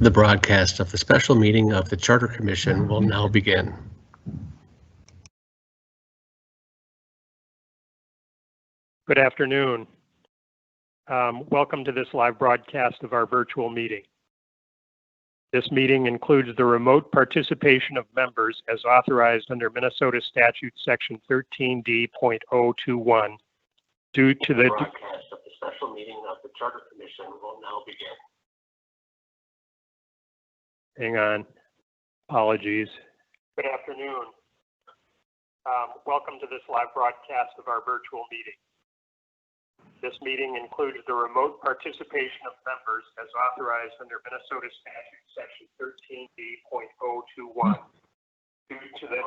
The broadcast of the special meeting of the Charter Commission will now begin. Good afternoon. Welcome to this live broadcast of our virtual meeting. This meeting includes the remote participation of members as authorized under Minnesota Statute Section 13D.021 due to the broadcast of the special meeting of the Charter Commission will now begin. Hang on. Apologies. Good afternoon. Welcome to this live broadcast of our virtual meeting. This meeting includes the remote participation of members as authorized under Minnesota Statute Section 13D.021 due to the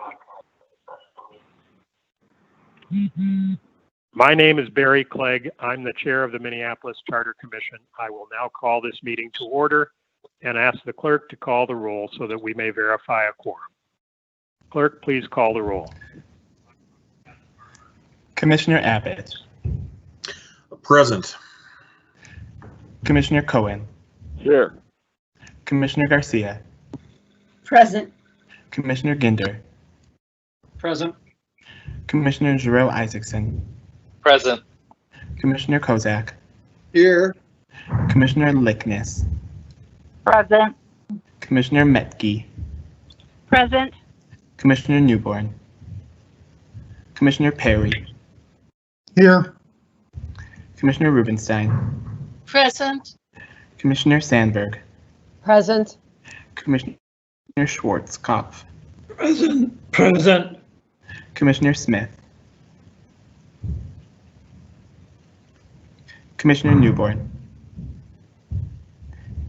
My name is Barry Clegg. I'm the chair of the Minneapolis Charter Commission. I will now call this meeting to order and ask the clerk to call the roll so that we may verify a quorum. Clerk, please call the roll. Commissioner Abbott. Present. Commissioner Cohen. Here. Commissioner Garcia. Present. Commissioner Ginder. Present. Commissioner Giroux Isaacson. Present. Commissioner Kozak. Here. Commissioner Lickness. Present. Commissioner Metke. Present. Commissioner Newborn. Commissioner Perry. Here. Commissioner Rubenstein. Present. Commissioner Sandberg. Present. Commissioner Schwartzkopf. Present. Commissioner Smith. Commissioner Newborn.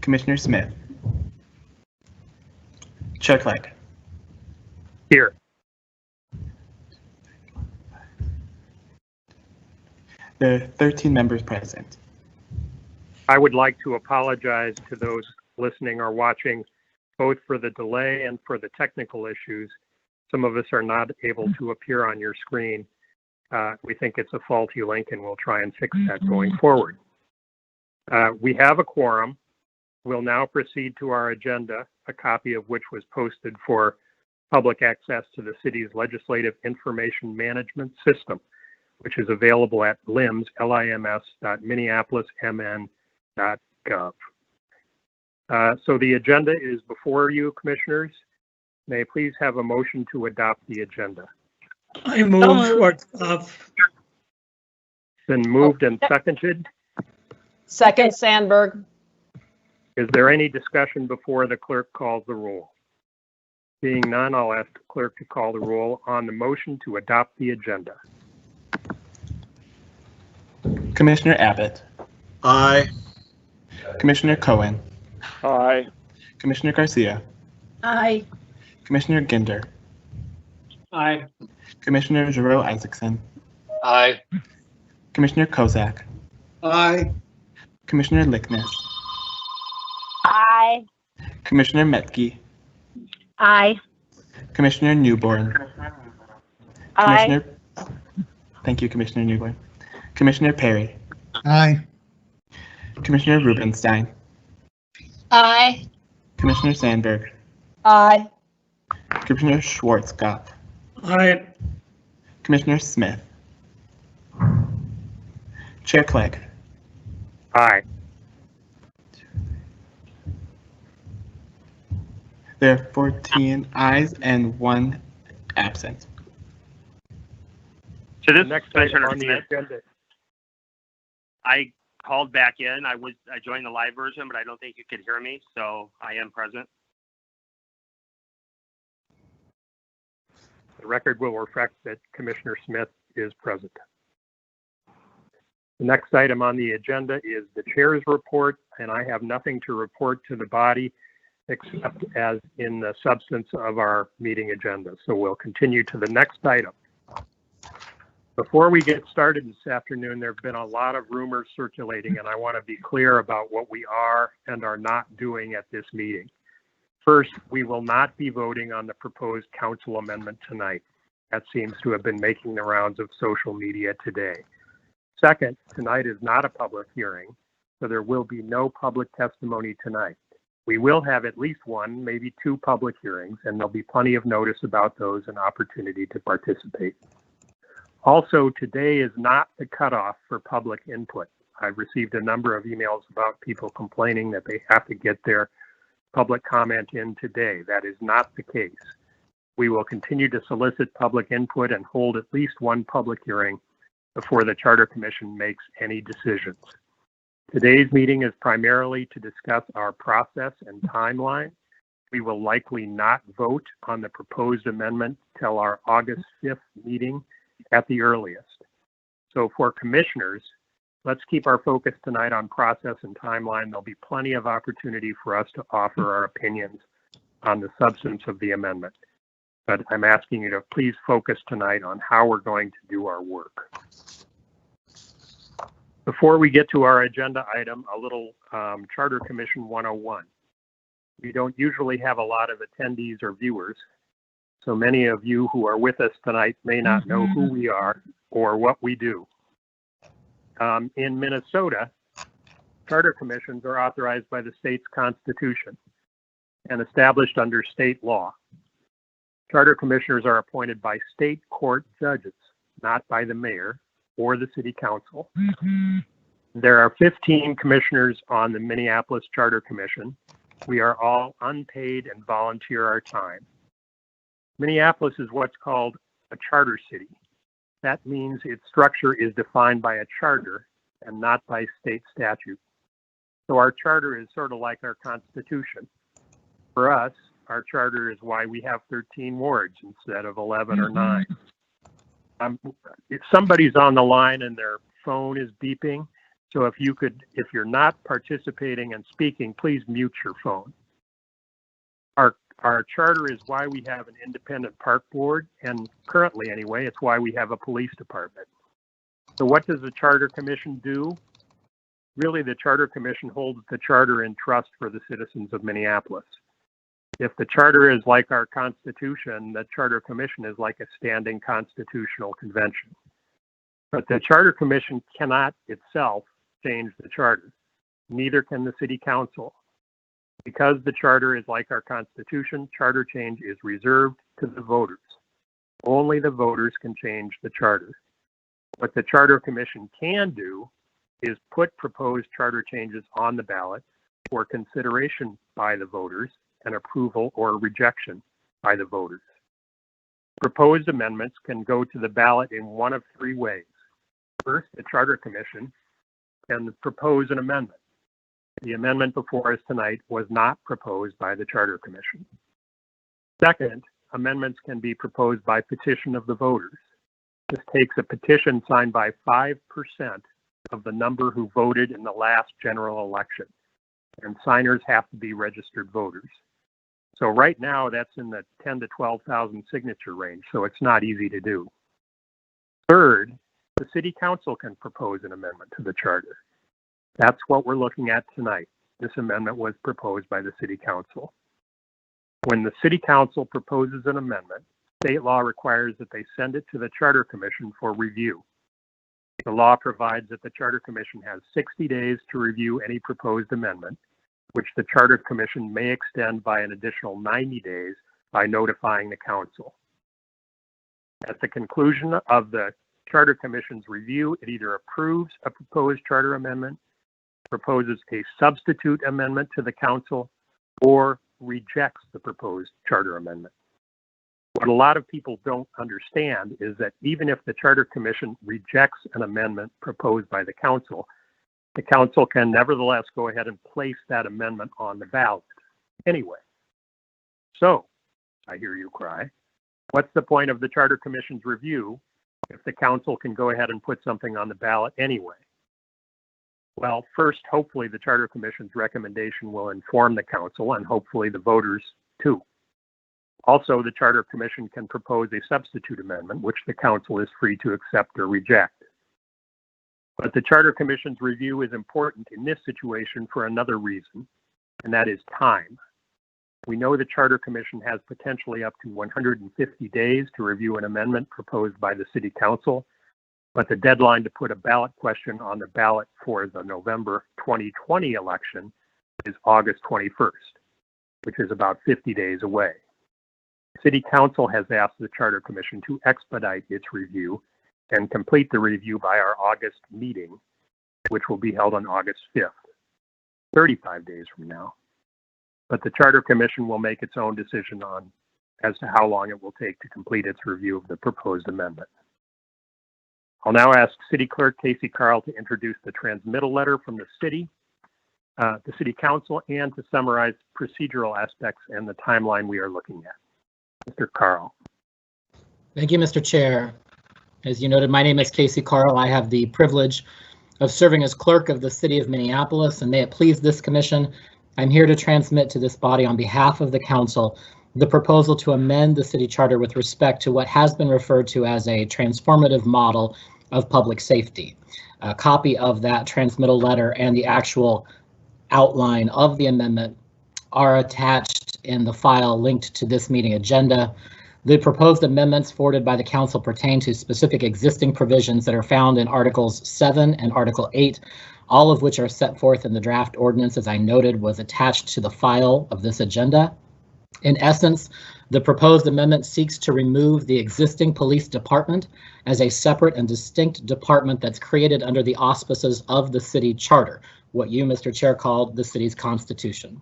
Commissioner Smith. Chair Clegg. Here. There are 13 members present. I would like to apologize to those listening or watching, both for the delay and for the technical issues. Some of us are not able to appear on your screen. We think it's a faulty link and we'll try and fix that going forward. We have a quorum. We'll now proceed to our agenda, a copy of which was posted for public access to the city's Legislative Information Management System, which is available at lims.minneapolismn.gov. So the agenda is before you, commissioners. May I please have a motion to adopt the agenda? I move Schwartzkopf. Been moved and seconded. Second, Sandberg. Is there any discussion before the clerk calls the roll? Seeing none, I'll ask the clerk to call the roll on the motion to adopt the agenda. Commissioner Abbott. Aye. Commissioner Cohen. Aye. Commissioner Garcia. Aye. Commissioner Ginder. Aye. Commissioner Giroux Isaacson. Aye. Commissioner Kozak. Aye. Commissioner Lickness. Aye. Commissioner Metke. Aye. Commissioner Newborn. Aye. Thank you, Commissioner Newborn. Commissioner Perry. Aye. Commissioner Rubenstein. Aye. Commissioner Sandberg. Aye. Commissioner Schwartzkopf. Aye. Commissioner Smith. Chair Clegg. Aye. There are 14 ayes and 1 absent. So this Next Commissioner item on the Smith, agenda. I called back in. I joined the live version, but I don't think you could hear me, so I am present. The record will reflect that Commissioner Smith is present. The next item on the agenda is the chair's report, and I have nothing to report to the body except as in the substance of our meeting agenda. So we'll continue to the next item. Before we get started this afternoon, there have been a lot of rumors circulating, and I want to be clear about what we are and are not doing at this meeting. First, we will not be voting on the proposed council amendment tonight. That seems to have been making the rounds of social media today. Second, tonight is not a public hearing, so there will be no public testimony tonight. We will have at least one, maybe two public hearings, and there'll be plenty of notice about those and opportunity to participate. Also, today is not the cutoff for public input. I've received a number of emails about people complaining that they have to get their public comment in today. That is not the case. We will continue to solicit public input and hold at least one public hearing before the Charter Commission makes any decisions. Today's meeting is primarily to discuss our process and timeline. We will likely not vote on the proposed amendment till our August 5th meeting at the earliest. So for commissioners, let's keep our focus tonight on process and timeline. There'll be plenty of opportunity for us to offer our opinions on the substance of the amendment. But I'm asking you to please focus tonight on how we're going to do our work. Before we get to our agenda item, a little Charter Commission 101. We don't usually have a lot of attendees or viewers, so many of you who are with us tonight may not know who we are or what we do. In Minnesota, Charter Commissions are authorized by the state's constitution and established under state law. Charter Commissioners are appointed by state court judges, not by the mayor or the city council. There are 15 commissioners on the Minneapolis Charter Commission. We are all unpaid and volunteer our time. Minneapolis is what's called a charter city. That means its structure is defined by a charter and not by state statute. So our charter is sort of like our Constitution. For us, our charter is why we have 13 wards instead of 11 or 9. If somebody's on the line and their phone is beeping, so if you're not participating and speaking, please mute your phone. Our charter is why we have an independent park board, and currently anyway, it's why we have a police department. So what does the Charter Commission do? Really, the Charter Commission holds the charter in trust for the citizens of Minneapolis. If the charter is like our Constitution, the Charter Commission is like a standing constitutional convention. But the Charter Commission cannot itself change the charter. Neither can the City Council. Because the charter is like our Constitution, charter change is reserved to the voters. Only the voters can change the charter. What the Charter Commission can do is put proposed charter changes on the ballot for consideration by the voters and approval or rejection by the voters. Proposed amendments can go to the ballot in one of three ways. First, the Charter Commission can propose an amendment. The amendment before us tonight was not proposed by the Charter Commission. Second, amendments can be proposed by petition of the voters. This takes a petition signed by 5% of the number who voted in the last general election, and signers have to be registered voters. So right now, that's in the 10 to 12,000 signature range, so it's not easy to do. Third, the City Council can propose an amendment to the charter. That's what we're looking at tonight. This amendment was proposed by the City Council. When the City Council proposes an amendment, state law requires that they send it to the Charter Commission for review. The law provides that the Charter Commission has 60 days to review any proposed amendment, which the Charter Commission may extend by an additional 90 days by notifying the Council. At the conclusion of the Charter Commission's review, it either approves a proposed charter amendment, proposes a substitute amendment to the Council, or rejects the proposed charter amendment. What a lot of people don't understand is that even if the Charter Commission rejects an amendment proposed by the Council can nevertheless go ahead and place that amendment on the ballot anyway. So, I hear you cry, what's the point of the Charter Commission's review if the Council can go ahead and put something on the ballot anyway? Well, first, hopefully the Charter Commission's recommendation will inform the Council and hopefully the voters too. Also, the Charter Commission can propose a substitute amendment, which the Council is free to accept or reject. But the Charter Commission's review is important in this situation for another reason, and that is time. We know the Charter Commission has potentially up to 150 days to review an amendment proposed by the City Council, but the deadline to put a ballot question on the ballot for the November 2020 election is August 21st. which is about 50 days away. City Council has asked the Charter Commission to expedite its review and complete the review by our August meeting, which will be held on August 5th, 35 days from now. But the Charter Commission will make its own decision as to how long it will take to complete its review of the proposed amendment. I'll now ask City Clerk Casey Carl to introduce the transmittal letter from the City Council, and to summarize procedural aspects and the timeline we are looking at. Mr. Carl. Thank you, Mr. Chair. As you noted, my name is Casey Carl. I have the privilege of serving as clerk of the City of Minneapolis, and may it please this commission, I'm here to transmit to this body on behalf of the council the proposal to amend the city charter with respect to what has been referred to as a transformative model of public safety. A copy of that transmittal letter and the actual outline of the amendment are attached in the file linked to this meeting agenda. The proposed amendments forwarded by the council pertain to specific existing provisions that are found in Articles 7 and Article 8, all of which are set forth in the draft ordinance, as I noted, was attached to the file of this agenda. In essence, the proposed amendment seeks to remove the existing police department as a separate and distinct department that's created under the auspices of the city charter, what you, Mr. Chair, called the city's constitution.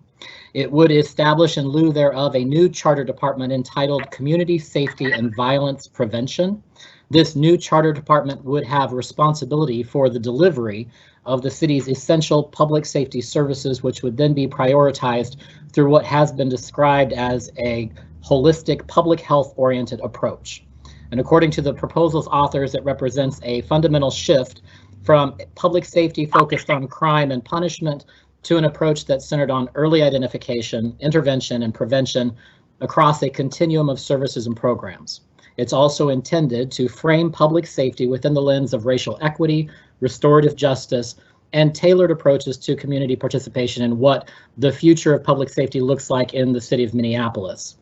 It would establish in lieu thereof a new charter department entitled Community Safety and Violence Prevention. This new charter department would have responsibility for the delivery of the city's essential public safety services, which would then be prioritized through what has been described as a holistic public health oriented approach. And according to the proposal's authors, it represents a fundamental shift from public safety focused on crime and punishment to an approach that's centered on early identification, intervention, and prevention across a continuum of services and programs. It's also intended to frame public safety within the lens of racial equity, restorative justice, and tailored approaches to community participation in what the future of public safety looks like in the city of Minneapolis.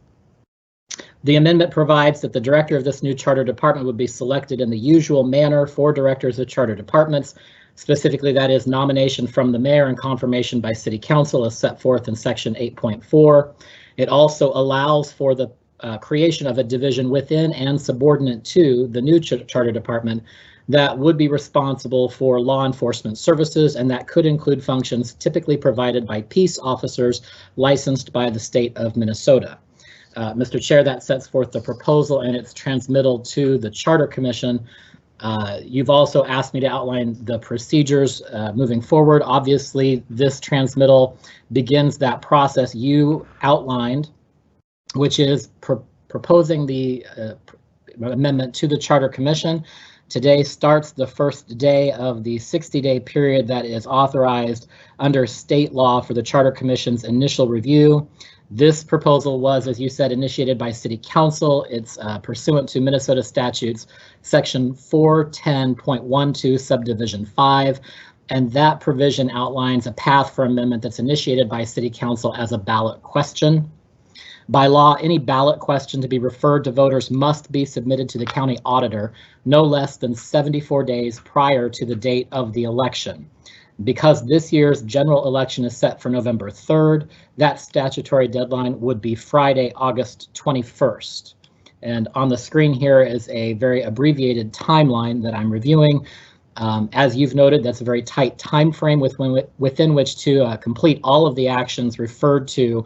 The amendment provides that the director of this new charter department would be selected in the usual manner for directors of charter departments. Specifically, that is nomination from the mayor and confirmation by city council as set forth in section 8.4. It also allows for the creation of a division within and subordinate to the new charter department that would be responsible for law enforcement services, and that could include functions typically provided by peace officers licensed by the state of Minnesota. Mr. Chair, that sets forth the proposal and its transmittal to the Charter Commission. You've also asked me to outline the procedures moving forward. Obviously, this transmittal begins that process you outlined, which is proposing the amendment to the Charter Commission. Today starts the first day of the 60-day period that is authorized under state law for the Charter Commission's initial review. This proposal was, as you said, initiated by City Council. It's pursuant to Minnesota statutes, section 410.12, subdivision 5, and that provision outlines a path for amendment that's initiated by City Council as a ballot question. By law, any ballot question to be referred to voters must be submitted to the county auditor no less than 74 days prior to the date of the election. Because this year's general election is set for November 3rd, that statutory deadline would be Friday, August 21st. And on the screen here is a very abbreviated timeline that I'm reviewing. As you've noted, that's a very tight time frame within which to complete all of the actions referred to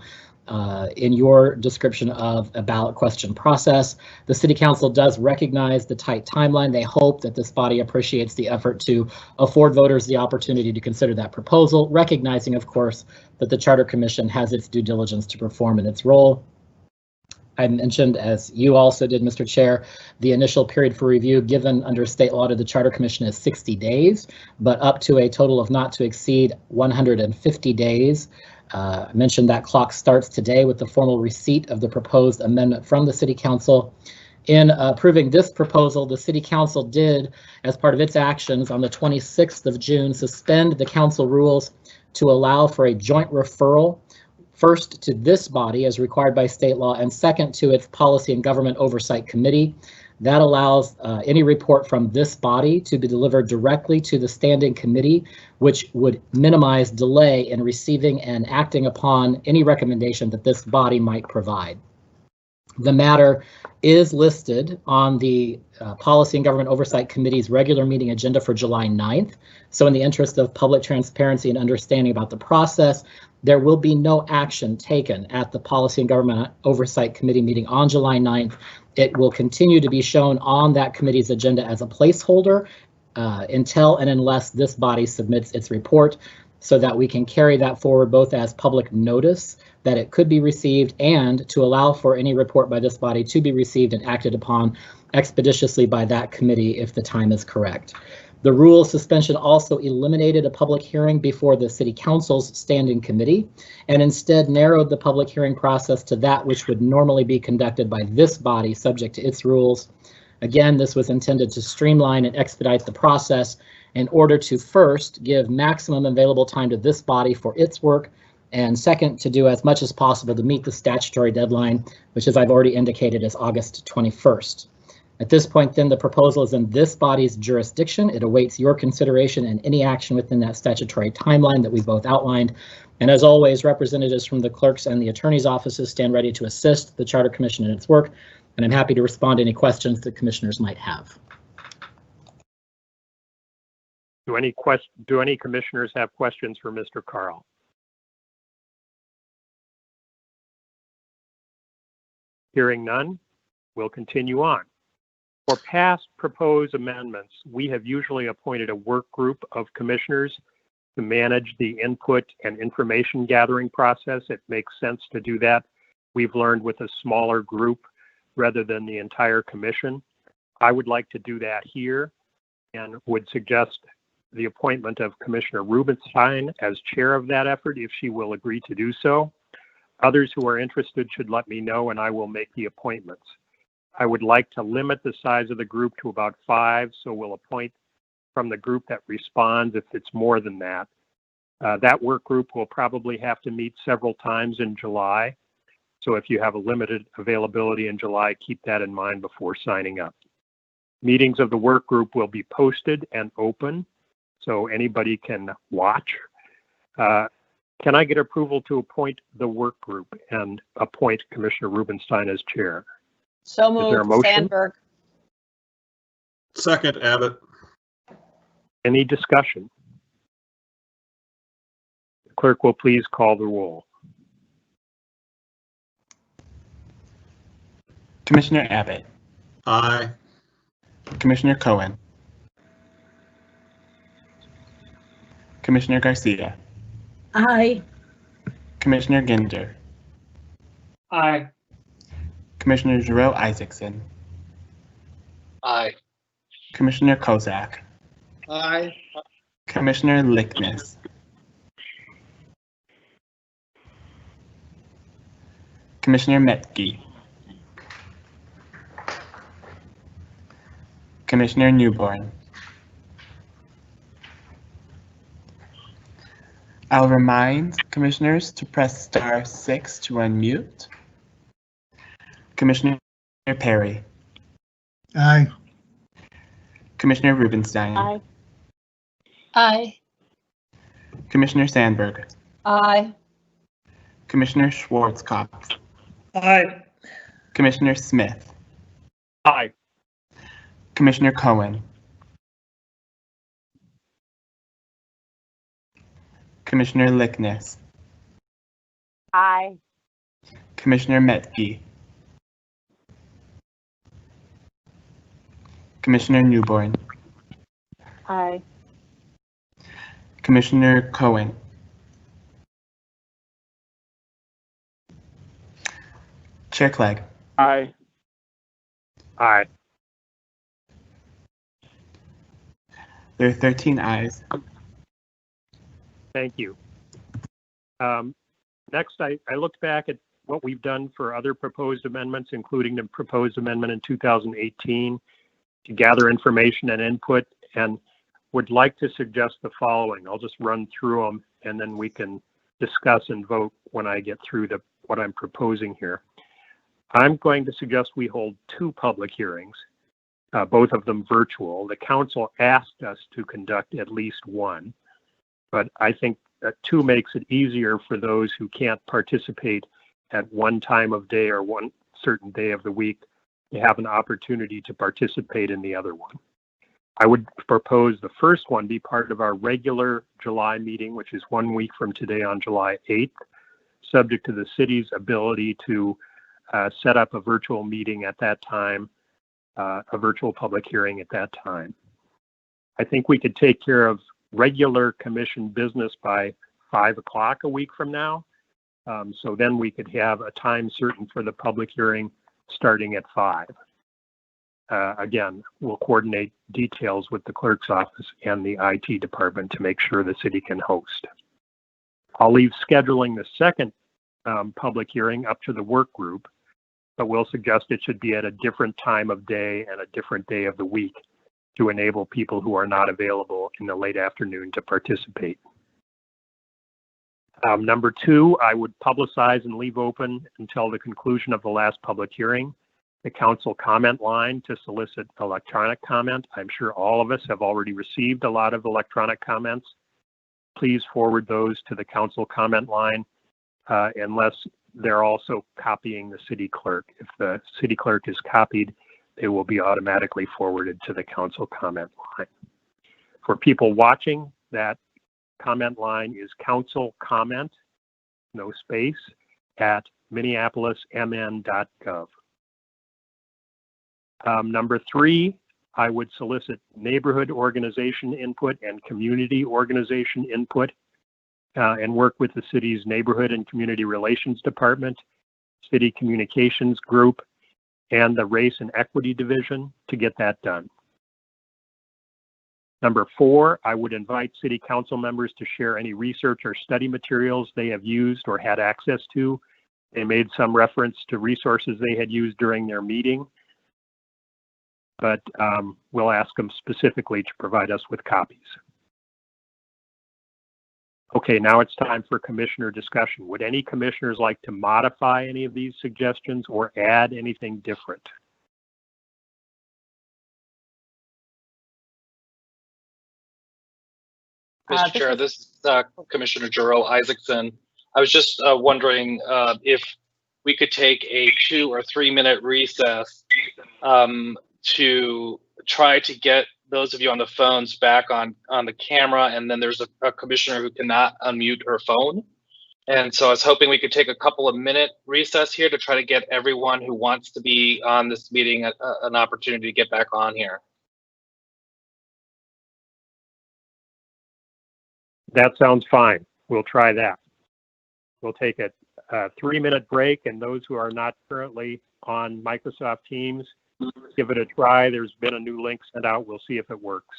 in your description of a ballot question process. The City Council does recognize the tight timeline. They hope that this body appreciates the effort to afford voters the opportunity to consider that proposal, recognizing, of course, that the Charter Commission has its due diligence to perform in its role. I mentioned, as you also did, Mr. Chair, the initial period for review given under state law to the Charter Commission is 60 days, but up to a total of not to exceed 150 days. I mentioned that clock starts today with the formal receipt of the proposed amendment from the City Council. In approving this proposal, the City Council did, as part of its actions on the 26th of June, suspend the council rules to allow for a joint referral, first to this body as required by state law, and second to its Policy and Government Oversight Committee. That allows any report from this body to be delivered directly to the standing committee, which would minimize delay in receiving and acting upon any recommendation that this body might provide. The matter is listed on the Policy and Government Oversight Committee's regular meeting agenda for July 9th. So in the interest of public transparency and understanding about the process, there will be no action taken at the Policy and Government Oversight Committee meeting on July 9th. It will continue to be shown on that committee's agenda as a placeholder until and unless this body submits its report, so that we can carry that forward both as public notice that it could be received and to allow for any report by this body to be received and acted upon expeditiously by that committee if the time is correct. The rule suspension also eliminated a public hearing before the City Council's standing committee and instead narrowed the public hearing process to that which would normally be conducted by this body subject to its rules. Again, this was intended to streamline and expedite the process in order to first give maximum available time to this body for its work, and second, to do as much as possible to meet the statutory deadline, which, as I've already indicated, is August 21st. At this point, then, the proposal is in this body's jurisdiction. It awaits your consideration and any action within that statutory timeline that we both outlined. And as always, representatives from the clerk's and the attorney's offices stand ready to assist the Charter Commission in its work, and I'm happy to respond to any questions that commissioners might have. Do any commissioners have questions for Mr. Carl? Hearing none, we'll continue on. For past proposed amendments, we have usually appointed a work group of commissioners to manage the input and information gathering process. It makes sense to do that. We've learned with a smaller group rather than the entire commission. I would like to do that here and would suggest the appointment of Commissioner Rubenstein as chair of that effort if she will agree to do so. Others who are interested should let me know and I will make the appointments. I would like to limit the size of the group to about 5, so we'll appoint from the group that responds if it's more than that. That work group will probably have to meet several times in July. So if you have a limited availability in July, keep that in mind before signing up. Meetings of the work group will be posted and open, so anybody can watch. Can I get approval to appoint the work group and appoint Commissioner Rubenstein as chair? So Is there a moved, motion? Sandberg. Second, Abbott. Any discussion? The clerk will please call the roll. Commissioner Abbott, Aye. Commissioner Cohen, Commissioner Garcia, Aye. Commissioner Ginger, Aye. Commissioner Jarrell Isaacson, Aye. Commissioner Kozak, Aye. Commissioner Lickness, Commissioner Metke, Commissioner Newborn. I'll remind commissioners to press *6 to unmute. Commissioner Perry, Aye. Commissioner Rubenstein, Aye. Aye. Commissioner Sandberg, Aye. Commissioner Schwarzkopf, Aye. Commissioner Smith, Aye. Commissioner Cohen, Commissioner Lickness, Aye. Commissioner Metke, Commissioner Newborn, Aye. Commissioner Cohen, Chair Clegg. Aye. Aye. There are 13 ayes. Thank you. Next, I looked back at what we've done for other proposed amendments, including the proposed amendment in 2018, to gather information and input, and would like to suggest the following. I'll just run through them, and then we can discuss and vote when I get through what I'm proposing here. I'm going to suggest we hold 2 public hearings. both of them virtual. The council asked us to conduct at least one, but I think two makes it easier for those who can't participate at one time of day or one certain day of the week to have an opportunity to participate in the other one. I would propose the first one be part of our regular July meeting, which is 1 week from today on July 8th, subject to the city's ability to set up a virtual meeting at that time, a virtual public hearing at that time. I think we could take care of regular commission business by 5 o'clock a week from now. So then we could have a time certain for the public hearing starting at 5. Again, we'll coordinate details with the clerk's office and the IT department to make sure the city can host. I'll leave scheduling the second public hearing up to the work group, but we'll suggest it should be at a different time of day and a different day of the week to enable people who are not available in the late afternoon to participate. Number 2, I would publicize and leave open until the conclusion of the last public hearing the council comment line to solicit electronic comment. I'm sure all of us have already received a lot of electronic comments. Please forward those to the council comment line unless they're also copying the city clerk. If the city clerk is copied, they will be automatically forwarded to the council comment line. For people watching, that comment line is council comment, no space, at minneapolismn.gov. Number 3, I would solicit neighborhood organization input and community organization input and work with the city's neighborhood and community relations department, city communications group, and the race and equity division to get that done. Number 4, I would invite city council members to share any research or study materials they have used or had access to. They made some reference to resources they had used during their meeting, but we'll ask them specifically to provide us with copies. Okay, now it's time for commissioner discussion. Would any commissioners like to modify any of these suggestions or add anything different? Mr. Chair, this is Commissioner Jero Isaacson. I was just wondering if we could take a 2 or 3 minute recess to try to get those of you on the phones back on the camera, and then there's a commissioner who cannot unmute her phone. And so I was hoping we could take a couple of minute recess here to try to get everyone who wants to be on this meeting an opportunity to get back on here. That sounds fine. We'll try that. We'll take a 3-minute break, and those who are not currently on Microsoft Teams, give it a try. There's been a new link sent out. We'll see if it works.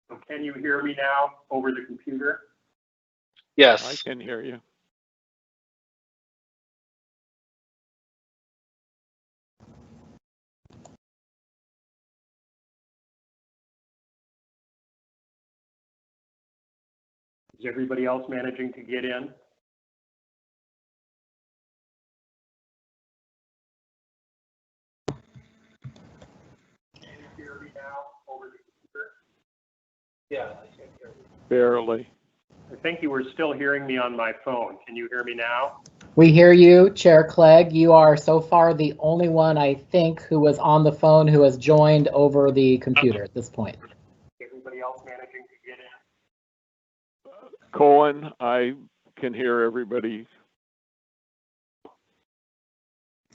So can you hear me now over the computer? Yes. I can hear you. Is everybody else managing to get in? Can you hear me now over the computer? Yeah, I can hear you. Barely. I think you were still hearing me on my phone. Can you hear me now? We hear you, Chair Clegg. You are so far the only one, I think, who was on the phone who has joined over the computer at this point. Everybody else managing to get in? Cohen, I can hear everybody.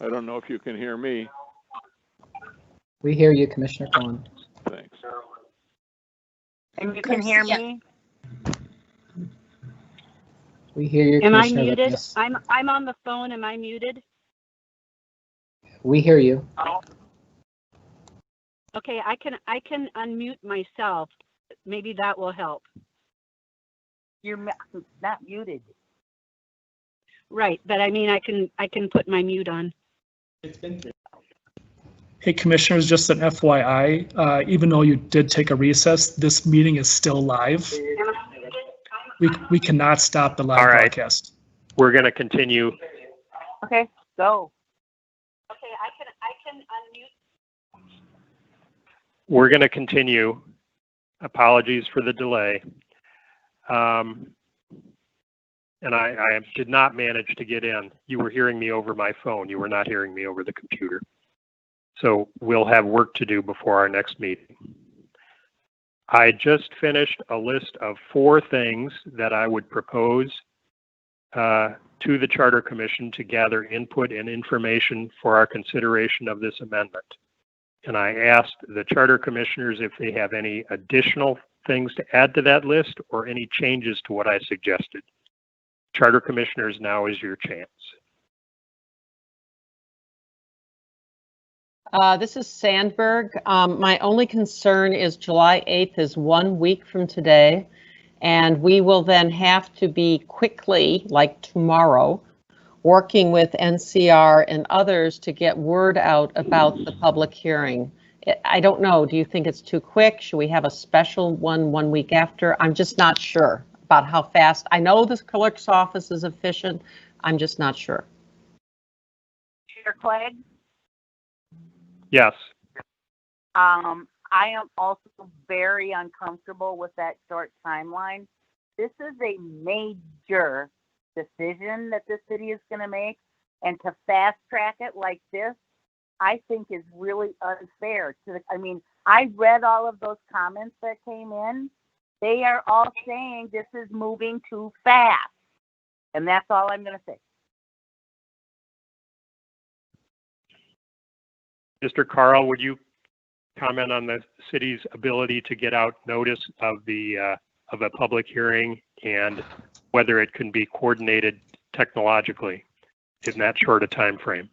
I don't know if you can hear me. We hear you, Commissioner Cohen. Thanks. And you can hear me? We hear you, Am I Commissioner muted? Lippis. I'm on the phone. Am I muted? We hear you. Okay, I can unmute myself. Maybe that will help. You're not muted. Right, but I mean, I can put my mute on. Hey, Commissioners, just an FYI, even though you did take a recess, this meeting is still live. We cannot stop the live All right. broadcast. We're going to continue. Okay, go. Okay, I can unmute. We're going to continue. Apologies for the delay. And I did not manage to get in. You were hearing me over my phone. You were not hearing me over the computer. So we'll have work to do before our next meeting. I just finished a list of 4 things that I would propose to the Charter Commission to gather input and information for our consideration of this amendment. And I asked the Charter Commissioners if they have any additional things to add to that list or any changes to what I suggested. Charter Commissioners, now is your chance. This is Sandberg. My only concern is July 8th is 1 week from today, and we will then have to be quickly, like tomorrow, working with NCR and others to get word out about the public hearing. I don't know, do you think it's too quick? Should we have a special one 1 week after? I'm just not sure about how fast. I know the clerk's office is efficient. I'm just not sure. Chair Clegg? Yes. I am also very uncomfortable with that short timeline. This is a major decision that the city is going to make, and to fast track it like this, I think is really unfair. I mean, I read all of those comments that came in. They are all saying this is moving too fast, and that's all I'm going to say. Mr. Carl, would you comment on the city's ability to get out notice of a public hearing and whether it can be coordinated technologically in that short a time frame?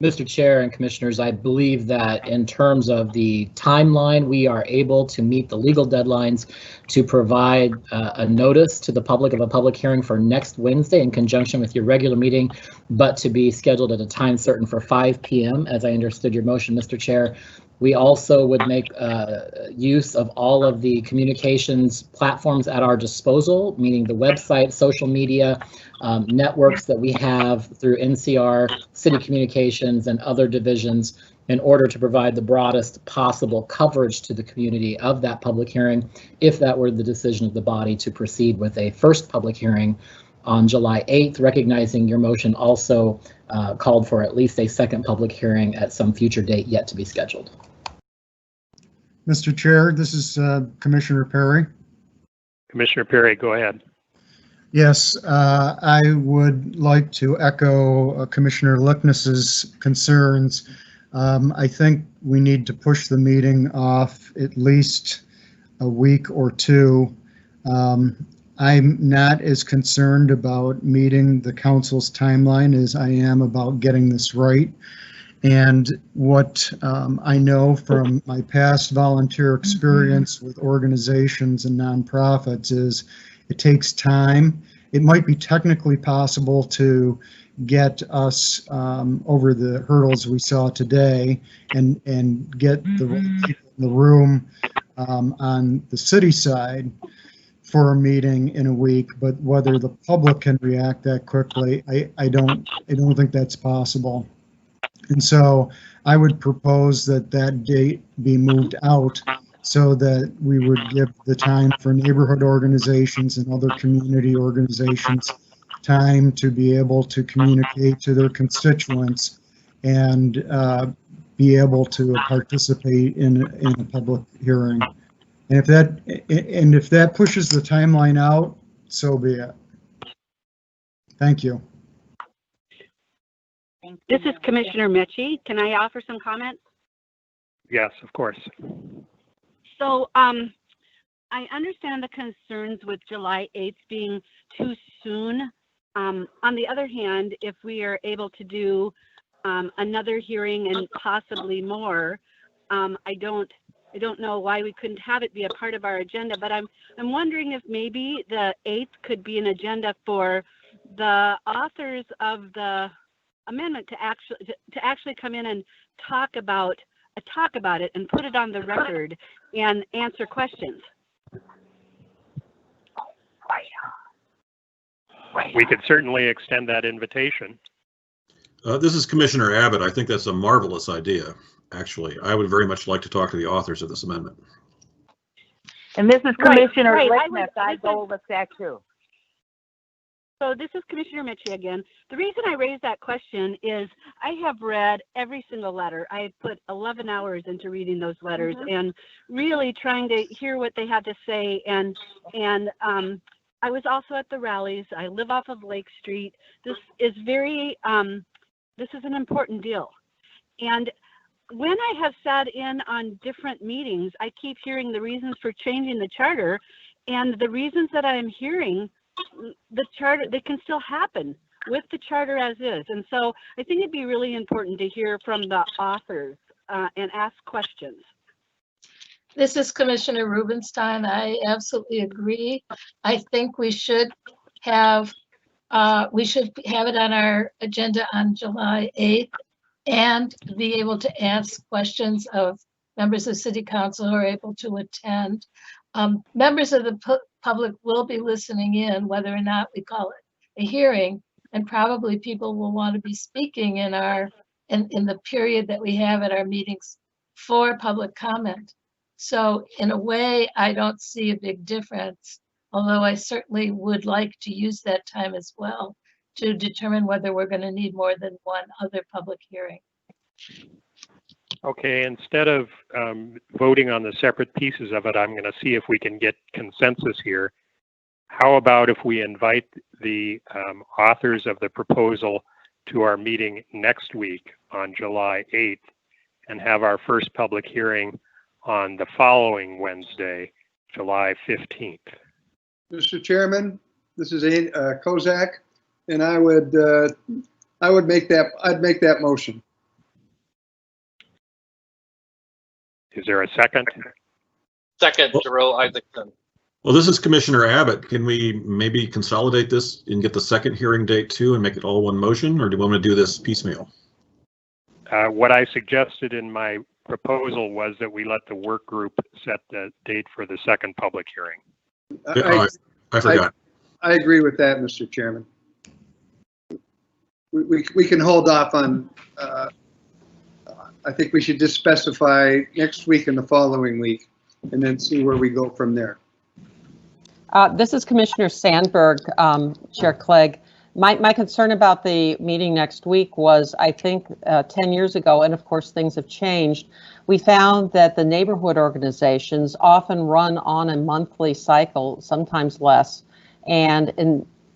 Mr. Chair and Commissioners, I believe that in terms of the timeline, we are able to meet the legal deadlines to provide a notice to the public of a public hearing for next Wednesday in conjunction with your regular meeting, but to be scheduled at a time certain for 5 p.m. as I understood your motion, Mr. Chair. We also would make use of all of the communications platforms at our disposal, meaning the website, social media, networks that we have through NCR, city communications, and other divisions in order to provide the broadest possible coverage to the community of that public hearing, if that were the decision of the body to proceed with a first public hearing on July 8th, recognizing your motion also called for at least a second public hearing at some future date yet to be scheduled. Mr. Chair, this is Commissioner Perry. Commissioner Perry, go ahead. Yes, I would like to echo Commissioner Lippnis's concerns. I think we need to push the meeting off at least a week or two. I'm not as concerned about meeting the council's timeline as I am about getting this right. And what I know from my past volunteer experience with organizations and nonprofits is it takes time. It might be technically possible to get us over the hurdles we saw today and get the right people in the room on the city side for a meeting in a week, but whether the public can react that quickly, I don't think that's possible. And so I would propose that that date be moved out so that we would give the time for neighborhood organizations and other community organizations time to be able to communicate to their constituents and be able to participate in a public hearing. And if that pushes the timeline out, so be it. Thank you. This is Commissioner Mitchie. Can I offer some comments? Yes, of course. So I understand the concerns with July 8th being too soon. On the other hand, if we are able to do another hearing and possibly more, I don't know why we couldn't have it be a part of our agenda, but I'm wondering if maybe the 8th could be an agenda for the authors of the amendment to actually come in and talk about it and put it on the record and answer questions. We could certainly extend that invitation. This is Commissioner Abbott. I think that's a marvelous idea, actually. I would very much like to talk to the authors of this amendment. And this is Commissioner right. Lickness. I go with that too. So this is Commissioner Mitchie again. The reason I raised that question is I have read every single letter. I put 11 hours into reading those letters and really trying to hear what they had to say. And I was also at the rallies. I live off of Lake Street. This is this is an important deal. And when I have sat in on different meetings, I keep hearing the reasons for changing the charter, and the reasons that I'm hearing, the charter, they can still happen with the charter as is. And so I think it'd be really important to hear from the authors and ask questions. This is Commissioner Rubenstein. I absolutely agree. I think we should have it on our agenda on July 8th and be able to ask questions of members of City Council who are able to attend. Members of the public will be listening in, whether or not we call it a hearing, and probably people will want to be speaking in the period that we have at our meetings for public comment. So in a way, I don't see a big difference, although I certainly would like to use that time as well to determine whether we're going to need more than one other public hearing. Okay, instead of voting on the separate pieces of it, I'm going to see if we can get consensus here. How about if we invite the authors of the proposal to our meeting next week on July 8th and have our first public hearing on the following Wednesday, July 15th. Mr. Chairman, this is Kozak, and I'd make that motion. Is there a second? Second, Jerome Isaacson. Well, this is Commissioner Abbott. Can we maybe consolidate this and get the second hearing date too and make it all one motion, or do we want to do this piecemeal? What I suggested in my proposal was that we let the work group set the date for the second public hearing. I forgot. I agree with that, Mr. Chairman. We can hold off on, I think we should just specify next week and the following week and then see where we go from there. This is Commissioner Sandberg, Chair Clegg. My concern about the meeting next week was, I think 10 years ago, and of course things have changed, we found that the neighborhood organizations often run on a monthly cycle, sometimes less, and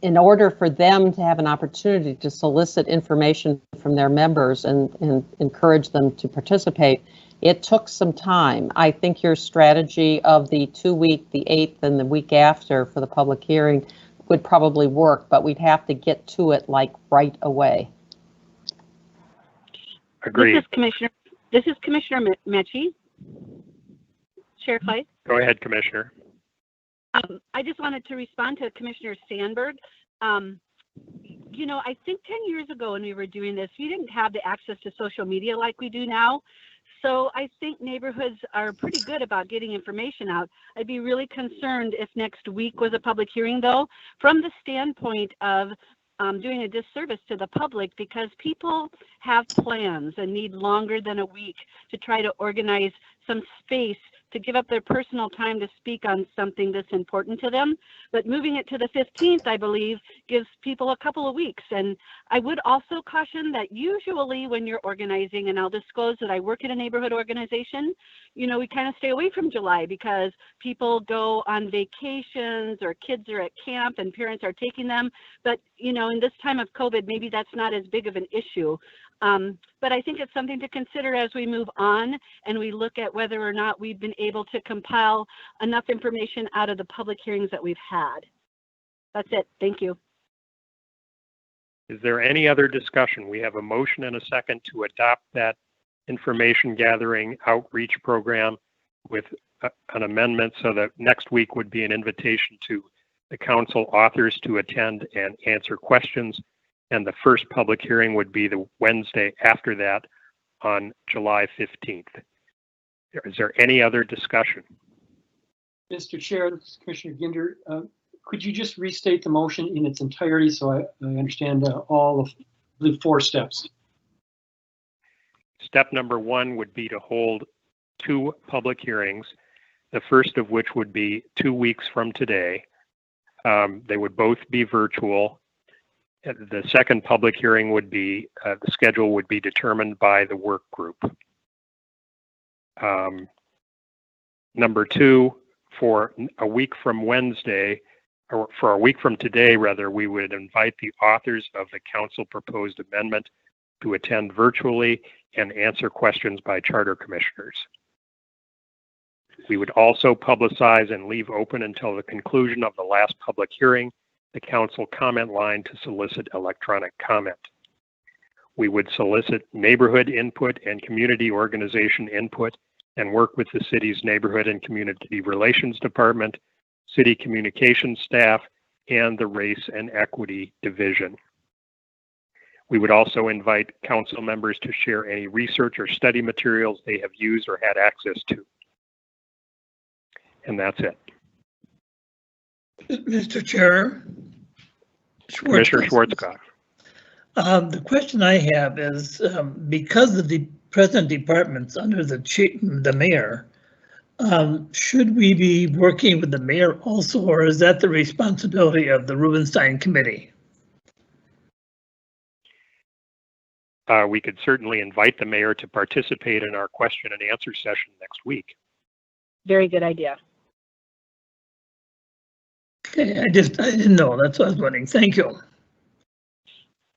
in order for them to have an opportunity to solicit information from their members and encourage them to participate, it took some time. I think your strategy of the 2-week, the 8th, and the week after for the public hearing would probably work, but we'd have to get to it like right away. Agreed. This is Commissioner Mitchie. Chair Clay. Go ahead, Commissioner. I just wanted to respond to Commissioner Sandberg. You know, I think 10 years ago when we were doing this, we didn't have the access to social media like we do now. So I think neighborhoods are pretty good about getting information out. I'd be really concerned if next week was a public hearing, though, from the standpoint of doing a disservice to the public, because people have plans and need longer than a week to try to organize some space to give up their personal time to speak on something that's important to them. But moving it to the 15th, I believe, gives people a couple of weeks. And I would also caution that usually when you're organizing, and I'll disclose that I work in a neighborhood organization, you know, we kind of stay away from July because people go on vacations or kids are at camp and parents are taking them. But, you know, in this time of COVID, maybe that's not as big of an issue. But I think it's something to consider as we move on and we look at whether or not we've been able to compile enough information out of the public hearings that we've had. That's it. Thank you. Is there any other discussion? We have a motion and a second to adopt that information gathering outreach program with an amendment so that next week would be an invitation to the council authors to attend and answer questions. And the first public hearing would be the Wednesday after that on July 15th. Is there any other discussion? Mr. Chair, this is Commissioner Ginder. Could you just restate the motion in its entirety so I understand all of the 4 steps? Step number 1 would be to hold 2 public hearings, the first of which would be 2 weeks from today. They would both be virtual. The second public hearing would be, the schedule would be determined by the work group. Number 2, for a week from Wednesday, or for a week from today, rather, we would invite the authors of the council proposed amendment to attend virtually and answer questions by charter commissioners. We would also publicize and leave open until the conclusion of the last public hearing the council comment line to solicit electronic comment. We would solicit neighborhood input and community organization input and work with the city's neighborhood and community relations department, city communications staff, and the race and equity division. We would also invite council members to share any research or study materials they have used or had access to. And that's it. Mr. Chair. Commissioner Schwarzkopf. The question I have is, because of the present departments under the mayor, should we be working with the mayor also, or is that the responsibility of the Rubenstein Committee? We could certainly invite the mayor to participate in our question and answer session next week. Very good idea. Okay, I didn't know. That's what I was wondering. Thank you.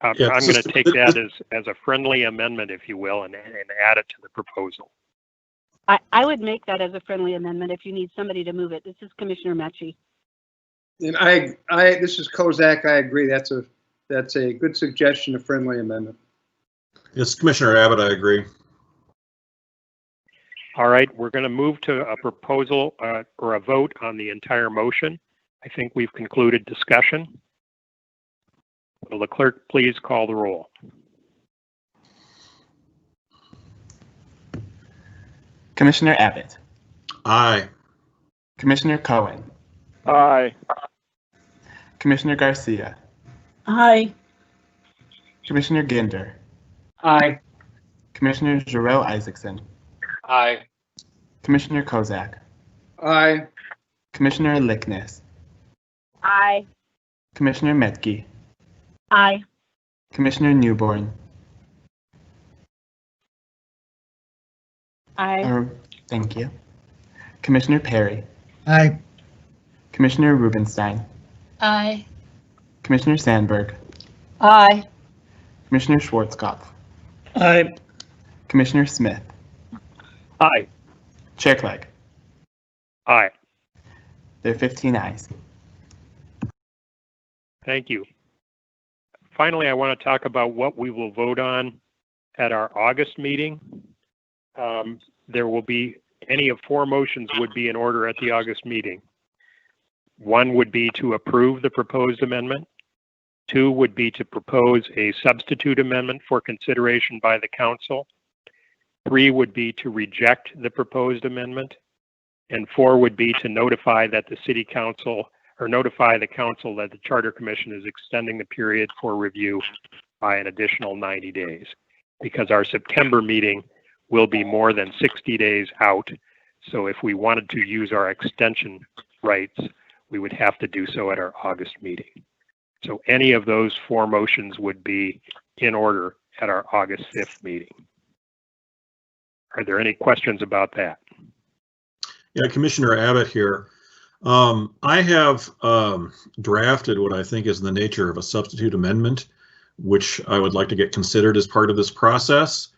I'm going to take that as a friendly amendment, if you will, and add it to the proposal. I would make that as a friendly amendment if you need somebody to move it. This is Commissioner Mechie. And this is Kozak. I agree. That's a good suggestion, a friendly amendment. Yes, Commissioner Abbott, I agree. All right, we're going to move to a proposal or a vote on the entire motion. I think we've concluded discussion. Will the clerk please call the roll? Commissioner Abbott. Aye. Commissioner Cohen. Aye. Commissioner Garcia. Aye. Commissioner Ginder. Aye. Commissioner Jarrell Isaacson. Aye. Commissioner Kozak. Aye. Commissioner Lickness. Aye. Commissioner Metke. Aye. Commissioner Newborn. Aye. Thank you. Commissioner Perry. Aye. Commissioner Rubenstein. Aye. Commissioner Sandberg. Aye. Commissioner Schwarzkopf. Aye. Commissioner Smith. Aye. Chair Clegg. Aye. There are 15 ayes. Thank you. Finally, I want to talk about what we will vote on at our August meeting. There will be, any of 4 motions would be in order at the August meeting. 1 would be to approve the proposed amendment. 2 would be to propose a substitute amendment for consideration by the council. 3 would be to reject the proposed amendment. And 4 would be to notify that the city council, or notify the council that the Charter Commission is extending the period for review by an additional 90 days. Because our September meeting will be more than 60 days out. So if we wanted to use our extension rights, we would have to do so at our August meeting. So any of those 4 motions would be in order at our August 5th meeting. Are there any questions about that? Yeah, Commissioner Abbott here. I have drafted what I think is in the nature of a substitute amendment, which I would like to get considered as part of this process.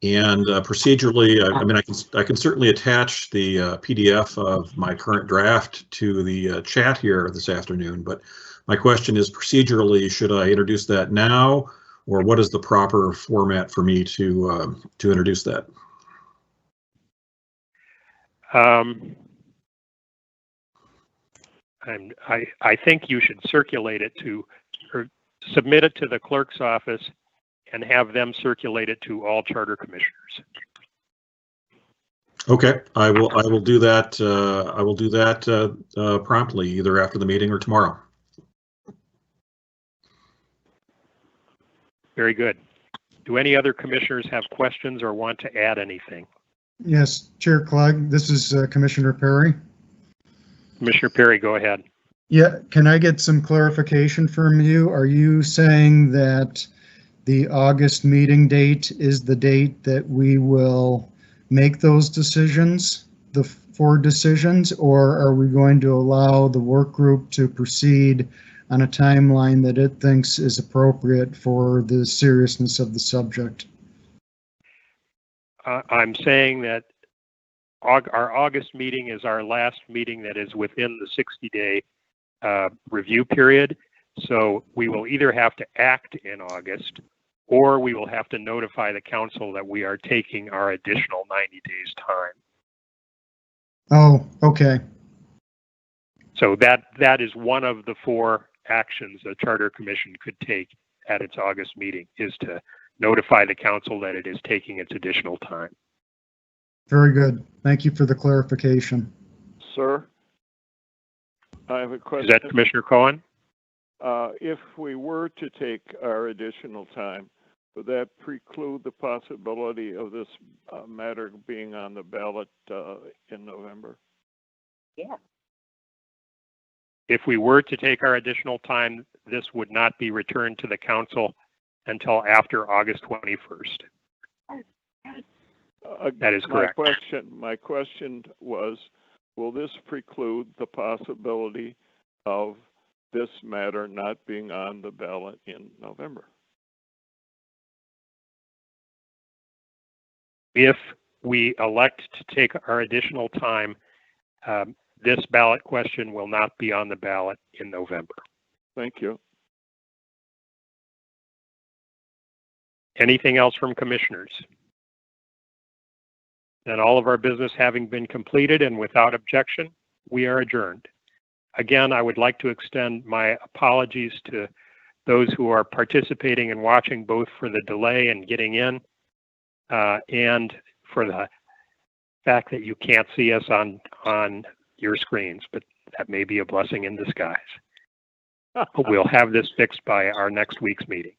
And procedurally, I mean, I can certainly attach the PDF of my current draft to the chat here this afternoon. But my question is, procedurally, should I introduce that now, or what is the proper format for me to introduce that? I think you should circulate it to, or submit it to the clerk's office and have them circulate it to all charter commissioners. Okay, I will do that. I will do that promptly, either after the meeting or tomorrow. Very good. Do any other commissioners have questions or want to add anything? Yes, Chair Clegg, this is Commissioner Perry. Commissioner Perry, go ahead. Yeah, can I get some clarification from you? Are you saying that the August meeting date is the date that we will make those decisions, the 4 decisions, or are we going to allow the work group to proceed on a timeline that it thinks is appropriate for the seriousness of the subject? I'm saying that our August meeting is our last meeting that is within the 60-day review period. So we will either have to act in August, or we will have to notify the council that we are taking our additional 90 days time. Oh, okay. So that is one of the 4 actions the Charter Commission could take at its August meeting, is to notify the council that it is taking its additional time. Very good. Thank you for the clarification. Sir, I have a question. Is that Commissioner Cohen? If we were to take our additional time, would that preclude the possibility of this matter being on the ballot in November? Yeah. If we were to take our additional time, this would not be returned to the council until after August 21st. That is correct. My question was, will this preclude the possibility of this matter not being on the ballot in November? If we elect to take our additional time, this ballot question will not be on the ballot in November. Thank you. Anything else from commissioners? Then, all of our business having been completed and without objection, we are adjourned. Again, I would like to extend my apologies to those who are participating and watching, both for the delay in getting in and for the fact that you can't see us on your screens, but that may be a blessing in disguise. But we'll have this fixed by our next week's meeting.